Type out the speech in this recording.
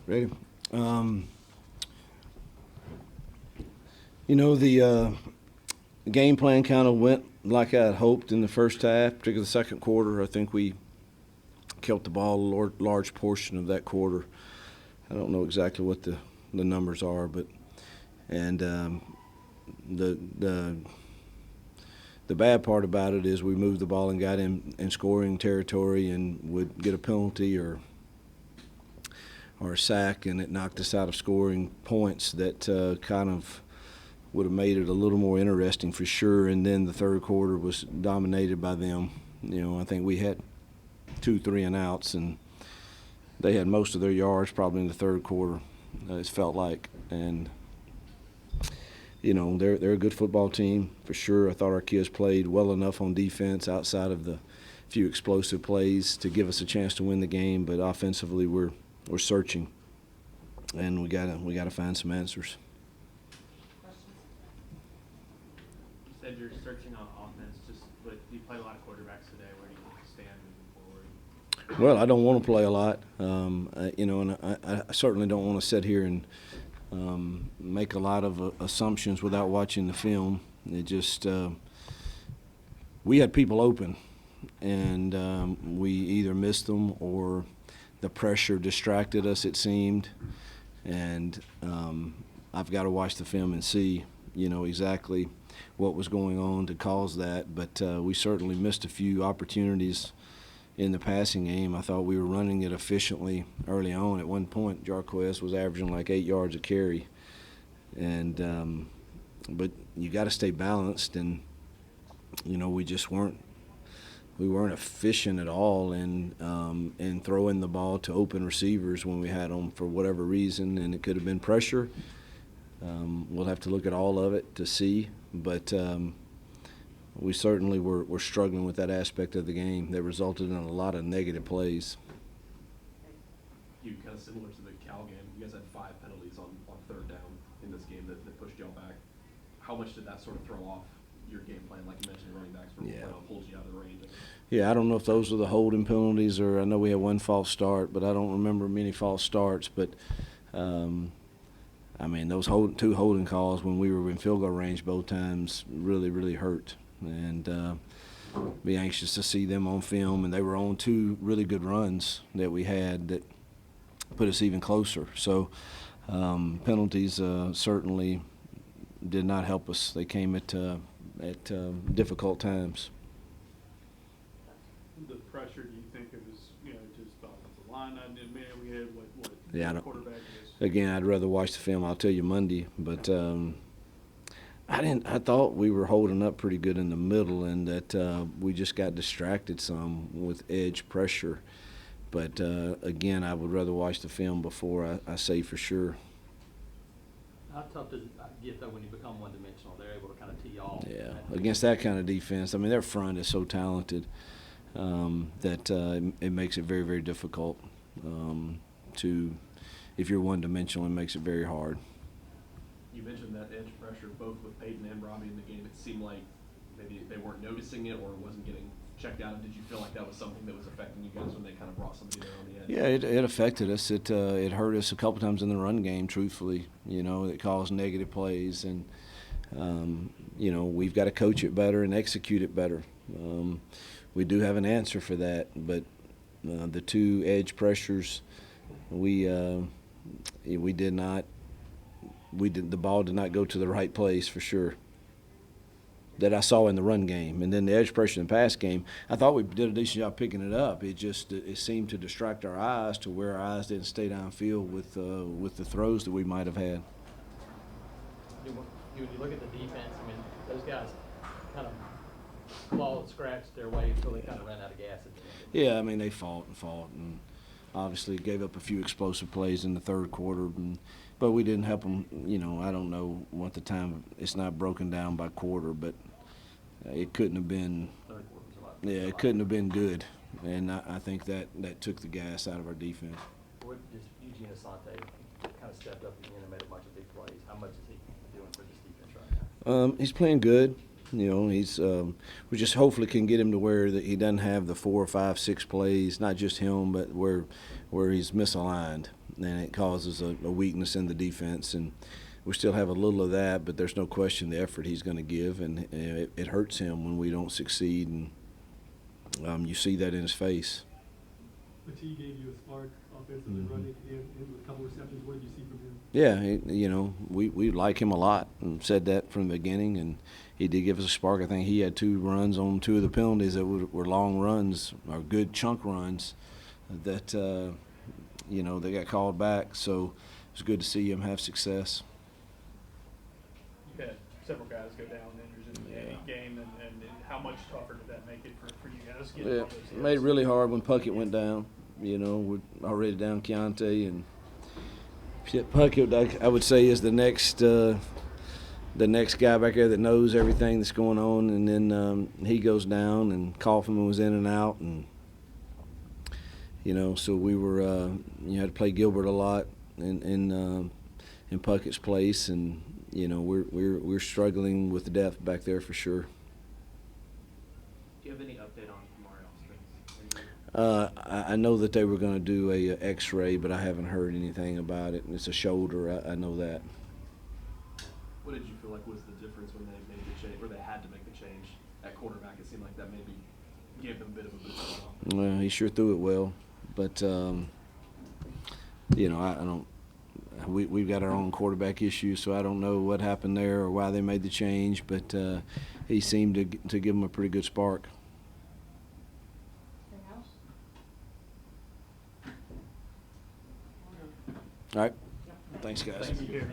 Ready? The game plan kind of went like I had hoped in the first half, particularly the second quarter. I think we killed the ball a large portion of that quarter. I don't know exactly what the numbers are, but the bad part about it is we moved the ball and got in scoring territory and would get a penalty or a sack, and it knocked us out of scoring points that kind of would have made it a little more interesting for sure. And then the third quarter was dominated by them. I think we had 2 3-and-outs, and they had most of their yards probably in the third quarter, it felt like. And they're a good football team for sure. I thought our kids played well enough on defense outside of the few explosive plays to give us a chance to win the game. But offensively, we're searching, and we gotta find some answers. You said you're searching on offense. But you play a lot of quarterbacks today. Where do you stand moving forward? Well, I don't want to play a lot, and I certainly don't want to sit here and make a lot of assumptions without watching the film. It just we had people open, and we either missed them or the pressure distracted us, it seemed. And I've got to watch the film and see, exactly what was going on to cause that. But we certainly missed a few opportunities in the passing game. I thought we were running it efficiently early on. At one point, Jarquez was averaging like 8 yards a carry. And but you got to stay balanced, and we just weren't efficient at all in throwing the ball to open receivers when we had them for whatever reason, and it could have been pressure. We'll have to look at all of it to see, but we certainly were struggling with that aspect of the game that resulted in a lot of negative plays. You kind of similar to the Cal game. You guys had 5 penalties on third down in this game that pushed y'all back. How much did that sort of throw off your game plan? Like you mentioned, running backs pulled you out of the range. Yeah, I don't know if those were the holding penalties, or I know we had 1 false start, but I don't remember many false starts. But those 2 holding calls when we were in field goal range both times really, really hurt. And be anxious to see them on film. And they were on 2 really good runs that we had that put us even closer. So penalties certainly did not help us. They came at difficult times. The pressure, do you think it was, just off the line? We had what Yeah, quarterback is? Again, I'd rather watch the film. I'll tell you Monday, but I thought we were holding up pretty good in the middle, and that we just got distracted some with edge pressure. But again, I would rather watch the film before I say for sure. How tough does it get, though, when you become one-dimensional? They're able to kind of tee off. Yeah, against that kind of defense, their front is so talented that it makes it very, very difficult if you're one-dimensional, it makes it very hard. You mentioned that edge pressure both with Peyton and Robbie in the game. It seemed like maybe they weren't noticing it or it wasn't getting checked out. Did you feel like that was something that was affecting you guys when they kind of brought somebody there on the edge? Yeah, it affected us. It hurt us a couple times in the run game, truthfully. It caused negative plays. And, we've got to coach it better and execute it better. We do have an answer for that. But the 2 edge pressures, the ball did not go to the right place for sure that I saw in the run game. And then the edge pressure in the pass game, I thought we did a decent job picking it up. It seemed to distract our eyes to where our eyes didn't stay downfield with the throws that we might have had. When you look at the defense, those guys kind of clawed, scratched their way until they kind of ran out of gas at the end. Yeah, they fought and obviously gave up a few explosive plays in the third quarter, but we didn't help them. I don't know what the time. It's not broken down by quarter, but it couldn't have been. Third quarter was a lot. Yeah, it couldn't have been good, and I think that took the gas out of our defense. What just Eugene Asante kind of stepped up again and made a bunch of big plays. How much is he doing for this defense right now? He's playing good. He's we just hopefully can get him to where that he doesn't have the 4 or 5, 6 plays, not just him, but where he's misaligned. and it causes a weakness in the defense. And we still have a little of that, but there's no question the effort he's going to give, and it hurts him when we don't succeed, and you see that in his face. But he gave you a spark offensively running in with a couple receptions. What did you see from him? Yeah, we like him a lot and said that from the beginning, and he did give us a spark. I think he had 2 runs on 2 of the penalties that were long runs, or good chunk runs that, they got called back. So it was good to see him have success. You had several guys go down injured in the game, and how much tougher did that make it for you guys? Getting all those hits? It made it really hard when Puckett went down. We're already down Keontae, and Puckett, I would say, is the next guy back there that knows everything that's going on. And then he goes down, and Kaufman was in and out, and so we were had to play Gilbert a lot in Puckett's place, and we're struggling with the depth back there for sure. Do you have any update on Mario Austin's injury? I know that they were going to do a X-ray, but I haven't heard anything about it. It's a shoulder. I know that. What did you feel like was the difference when they made the change, or they had to make the change at quarterback? It seemed like that maybe gave them a bit of a boost. Well, he sure threw it well, but I don't. We've got our own quarterback issues, so I don't know what happened there or why they made the change. But he seemed to give them a pretty good spark. All right. Thanks, guys. Thank you.